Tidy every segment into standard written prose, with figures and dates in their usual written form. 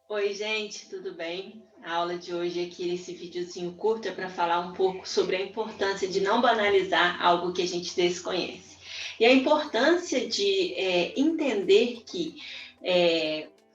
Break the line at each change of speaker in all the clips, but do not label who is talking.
Oi, gente, tudo bem? A aula de hoje aqui nesse videozinho curto é para falar um pouco sobre a importância de não banalizar algo que a gente desconhece. E a importância de entender que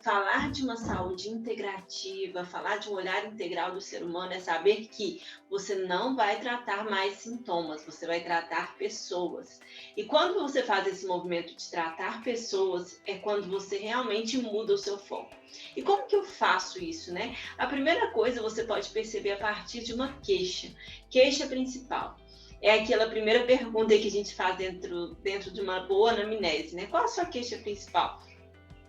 falar de uma saúde integrativa, falar de um olhar integral do ser humano é saber que você não vai tratar mais sintomas, você vai tratar pessoas. E quando você faz esse movimento de tratar pessoas, é quando você realmente muda o seu foco. E como que eu faço isso, né? A primeira coisa você pode perceber a partir de uma queixa. Queixa principal. É aquela primeira pergunta que a gente faz dentro de uma boa anamnese, né? Qual a sua queixa principal?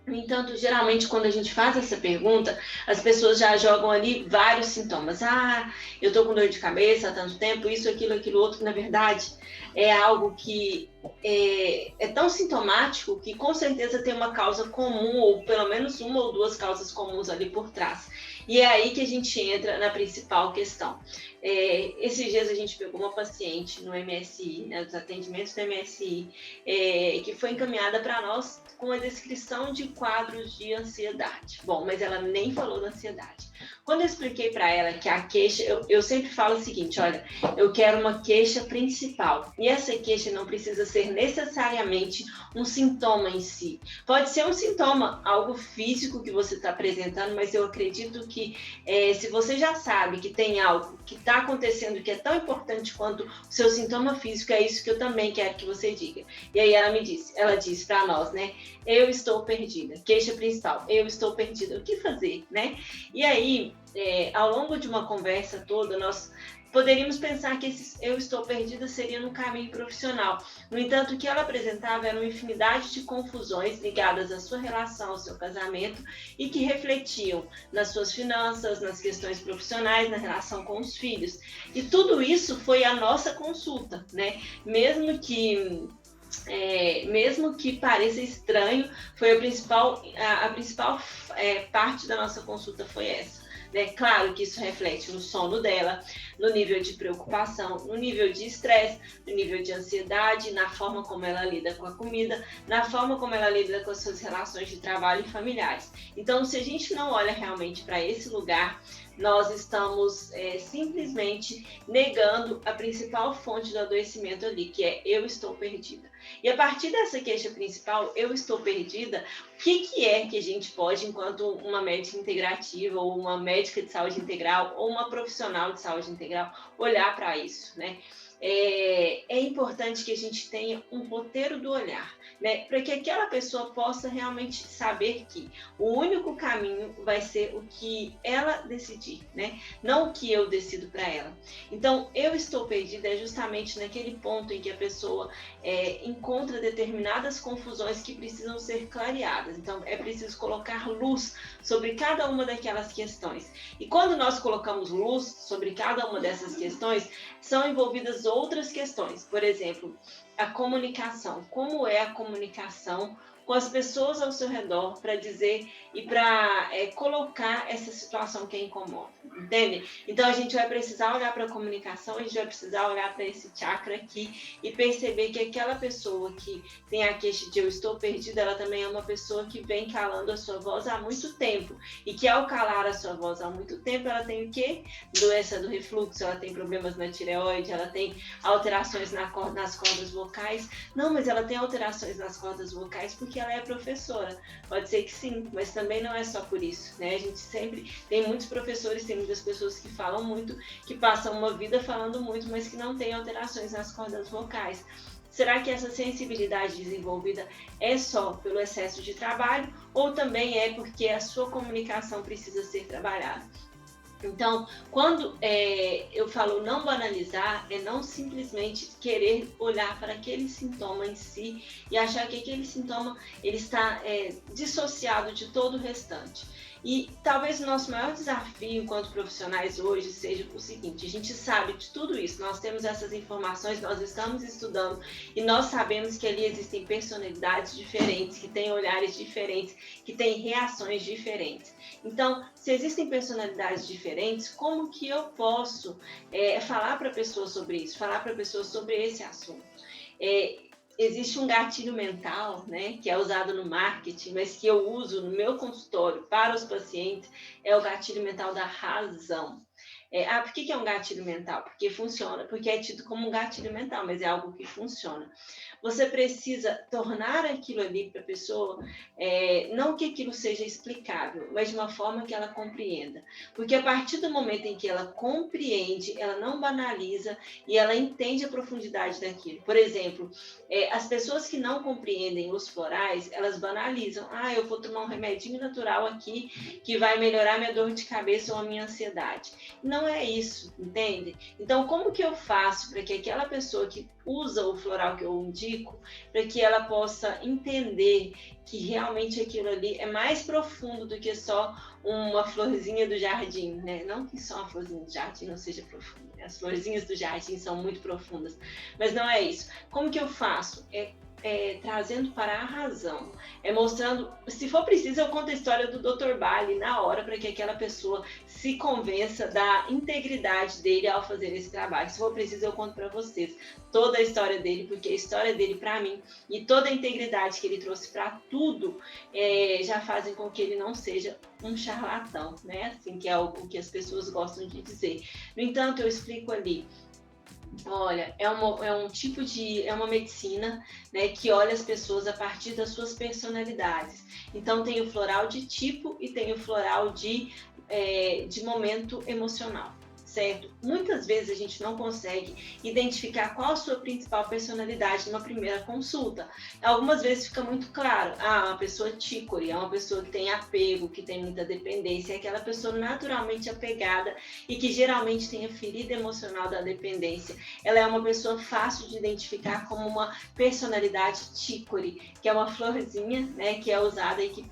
No entanto, geralmente, quando a gente faz essa pergunta, as pessoas já jogam ali vários sintomas. Ah, eu tô com dor de cabeça há tanto tempo, isso, aquilo outro. Na verdade, é algo que é tão sintomático que com certeza tem uma causa comum, ou pelo menos uma ou duas causas comuns ali por trás. E é aí que a gente entra na principal questão. Esses dias a gente pegou uma paciente no MSI, né, dos atendimentos do MSI, que foi encaminhada para nós com a descrição de quadros de ansiedade. Bom, mas ela nem falou da ansiedade. Quando eu expliquei para ela que a queixa, eu sempre falo o seguinte: olha, eu quero uma queixa principal. E essa queixa não precisa ser necessariamente um sintoma em si. Pode ser um sintoma, algo físico que você está apresentando, mas eu acredito que se você já sabe que tem algo que está acontecendo que é tão importante quanto o seu sintoma físico, é isso que eu também quero que você diga. E aí ela disse para nós, né? Eu estou perdida. Queixa principal, eu estou perdida. O que fazer, né? E aí, ao longo de uma conversa toda, nós poderíamos pensar que esse eu estou perdida seria no caminho profissional. No entanto, o que ela apresentava era uma infinidade de confusões ligadas à sua relação, ao seu casamento, e que refletiam nas suas finanças, nas questões profissionais, na relação com os filhos. E tudo isso foi a nossa consulta, né? Mesmo que pareça estranho, foi a principal parte da nossa consulta foi essa. Né? Claro que isso reflete no sono dela, no nível de preocupação, no nível de estresse, no nível de ansiedade, na forma como ela lida com a comida, na forma como ela lida com as suas relações de trabalho e familiares. Então, se a gente não olha realmente para esse lugar, nós estamos simplesmente negando a principal fonte do adoecimento ali, que é eu estou perdida. E a partir dessa queixa principal, eu estou perdida, o que é que a gente pode, enquanto uma médica integrativa, ou uma médica de saúde integral, ou uma profissional de saúde integral, olhar para isso, né? É importante que a gente tenha um roteiro do olhar, né? Para que aquela pessoa possa realmente saber que o único caminho vai ser o que ela decidir, né? Não o que eu decido para ela. Então, eu estou perdida é justamente naquele ponto em que a pessoa encontra determinadas confusões que precisam ser clareadas. Então, é preciso colocar luz sobre cada uma daquelas questões. E quando nós colocamos luz sobre cada uma dessas questões, são envolvidas outras questões. Por exemplo, a comunicação. Como é a comunicação com as pessoas ao seu redor para dizer e para colocar essa situação que a incomoda, entende? Então a gente vai precisar olhar para a comunicação, a gente vai precisar olhar para esse chakra aqui e perceber que aquela pessoa que tem a queixa de eu estou perdida, ela também é uma pessoa que vem calando a sua voz há muito tempo e que ao calar a sua voz há muito tempo, ela tem o quê? Doença do refluxo, ela tem problemas na tireoide, ela tem alterações nas cordas vocais. Não, mas ela tem alterações nas cordas vocais porque ela é professora. Pode ser que sim, mas também não é só por isso, né? A gente sempre tem muitos professores, tem muitas pessoas que falam muito, que passam uma vida falando muito, mas que não têm alterações nas cordas vocais. Será que essa sensibilidade desenvolvida é só pelo excesso de trabalho ou também é porque a sua comunicação precisa ser trabalhada? Então, quando eu falo não banalizar, é não simplesmente querer olhar para aquele sintoma em si e achar que aquele sintoma ele está dissociado de todo o restante. E talvez o nosso maior desafio enquanto profissionais hoje seja o seguinte: a gente sabe de tudo isso, nós temos essas informações, nós estamos estudando e nós sabemos que ali existem personalidades diferentes, que têm olhares diferentes, que têm reações diferentes. Então, se existem personalidades diferentes, como que eu posso falar para a pessoa sobre isso, falar para a pessoa sobre esse assunto? existe um gatilho mental, né, que é usado no marketing, mas que eu uso no meu consultório para os pacientes, é o gatilho mental da razão. Por que é um gatilho mental? Porque funciona, porque é tido como um gatilho mental, mas é algo que funciona. Você precisa tornar aquilo ali para a pessoa, não que aquilo seja explicável, mas de uma forma que ela compreenda. Porque a partir do momento em que ela compreende, ela não banaliza e ela entende a profundidade daquilo. Por exemplo, as pessoas que não compreendem os florais, elas banalizam. Eu vou tomar um remedinho natural aqui que vai melhorar minha dor de cabeça ou a minha ansiedade. Não é isso, entende? Então, como que eu faço para que aquela pessoa que usa o floral que eu indico, para que ela possa entender que realmente aquilo ali é mais profundo do que só uma florzinha do jardim, né? Não que só uma florzinha do jardim não seja profunda, né? As florzinhas do jardim são muito profundas, mas não é isso. Como que eu faço? Trazendo para a razão, mostrando, se for preciso, eu conto a história do Dr. Bali na hora, para que aquela pessoa se convença da integridade dele ao fazer esse trabalho. Se for preciso, eu conto para vocês toda a história dele, porque a história dele para mim e toda a integridade que ele trouxe para tudo já fazem com que ele não seja um charlatão, né? Assim, que é o que as pessoas gostam de dizer. No entanto, eu explico ali. Olha, é uma medicina, né, que olha as pessoas a partir das suas personalidades. Então tem o floral de tipo e tem o floral de momento emocional, certo? Muitas vezes a gente não consegue identificar qual a sua principal personalidade numa primeira consulta. Algumas vezes fica muito claro, uma pessoa tícore, é uma pessoa que tem apego, que tem muita dependência, é aquela pessoa naturalmente apegada e que geralmente tem a ferida emocional da dependência. Ela é uma pessoa fácil de identificar como uma personalidade tícore, que é uma florzinha, né, que é usada aqui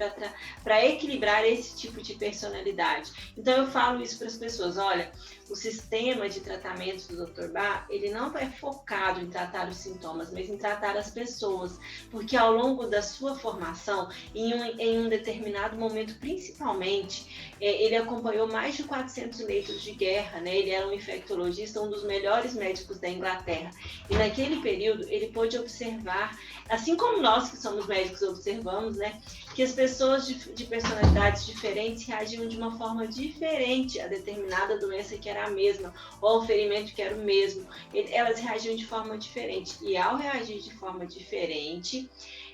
para equilibrar esse tipo de personalidade. Então eu falo isso para as pessoas, olha, o sistema de tratamento do Dr. Bach, ele não é focado em tratar os sintomas, mas em tratar as pessoas, porque ao longo da sua formação, em um determinado momento, principalmente, ele acompanhou mais de 400 leitos de guerra, né? Ele era um infectologista, um dos melhores médicos da Inglaterra, e naquele período ele pôde observar, assim como nós que somos médicos observamos, né, que as pessoas de personalidades diferentes reagiam de uma forma diferente a determinada doença que era a mesma, ou ao ferimento que era o mesmo. Elas reagiam de forma diferente. E ao reagir de forma diferente,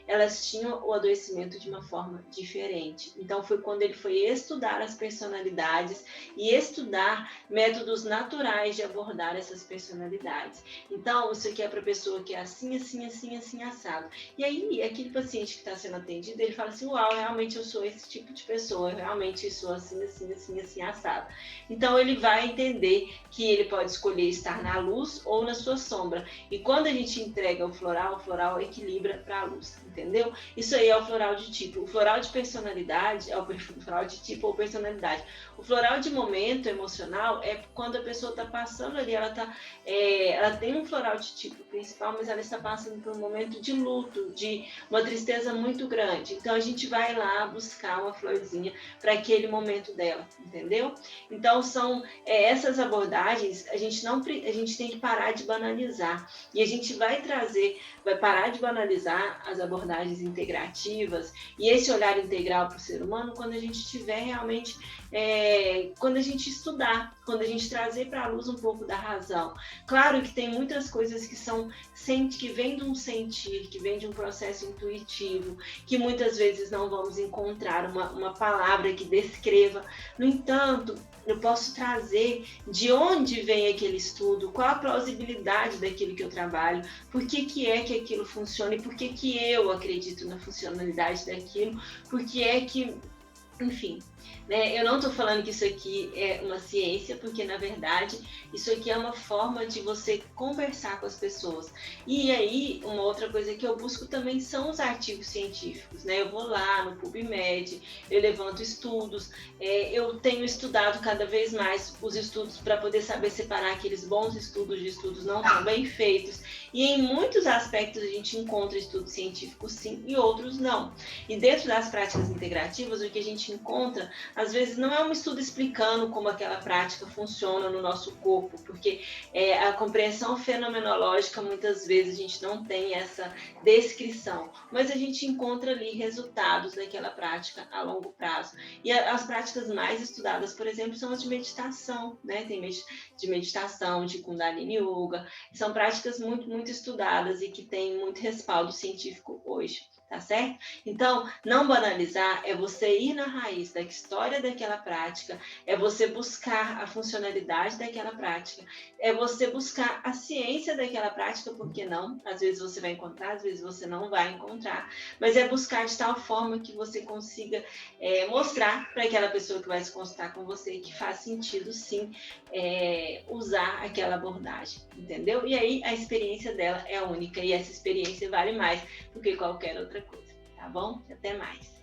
elas tinham o adoecimento de uma forma diferente. Então foi quando ele foi estudar as personalidades e estudar métodos naturais de abordar essas personalidades. Então isso aqui é para a pessoa que é assim, assim, assim, assim, assado. E aí aquele paciente que está sendo atendido, ele fala assim, uau, realmente eu sou esse tipo de pessoa, eu realmente sou assim, assim, assim, assim, assado. Então ele vai entender que ele pode escolher estar na luz ou na sua sombra. E quando a gente entrega o floral equilibra para a luz. Entendeu? Isso aí é o floral de tipo. O floral de personalidade é o floral de tipo ou personalidade. O floral de momento emocional é quando a pessoa está passando ali, ela tem um floral de tipo principal, mas ela está passando por um momento de luto, de uma tristeza muito grande. Então a gente vai lá buscar uma florzinha para aquele momento dela, entendeu? Então são essas abordagens, a gente tem que parar de banalizar. E a gente vai parar de banalizar as abordagens integrativas e esse olhar integral para o ser humano quando a gente tiver realmente, quando a gente estudar, quando a gente trazer para a luz um pouco da razão. Claro que tem muitas coisas que vêm de um sentir, que vêm de um processo intuitivo, que muitas vezes não vamos encontrar uma palavra que descreva. No entanto, eu posso trazer de onde vem aquele estudo, qual a plausibilidade daquilo que eu trabalho, por que é que aquilo funciona e por que eu acredito na funcionalidade daquilo, porque é que, enfim, né? Eu não estou falando que isso aqui é uma ciência, porque na verdade isso aqui é uma forma de você conversar com as pessoas. E aí, uma outra coisa que eu busco também são os artigos científicos, né? Eu vou lá no PubMed, eu levanto estudos, eu tenho estudado cada vez mais os estudos para poder saber separar aqueles bons estudos de estudos não tão bem feitos. E em muitos aspectos a gente encontra estudos científicos sim e outros não. E dentro das práticas integrativas, o que a gente gente encontra, às vezes não é um estudo explicando como aquela prática funciona no nosso corpo, porque a compreensão fenomenológica, muitas vezes a gente não tem essa descrição, mas a gente encontra ali resultados daquela prática a longo prazo. E as práticas mais estudadas, por exemplo, são as de meditação, né? Tem de meditação, de Kundalini Yoga, são práticas muito, muito estudadas e que têm muito respaldo científico hoje. Tá certo? Então, não banalizar é você ir na raiz da história daquela prática, é você buscar a funcionalidade daquela prática, é você buscar a ciência daquela prática, porque não? Às vezes você vai encontrar, às vezes você não vai encontrar, mas é buscar de tal forma que você consiga mostrar para aquela pessoa que vai se consultar com você que faz sentido, sim, usar aquela abordagem, entendeu? E aí a experiência dela é única e essa experiência vale mais do que qualquer outra coisa, tá bom? Até mais.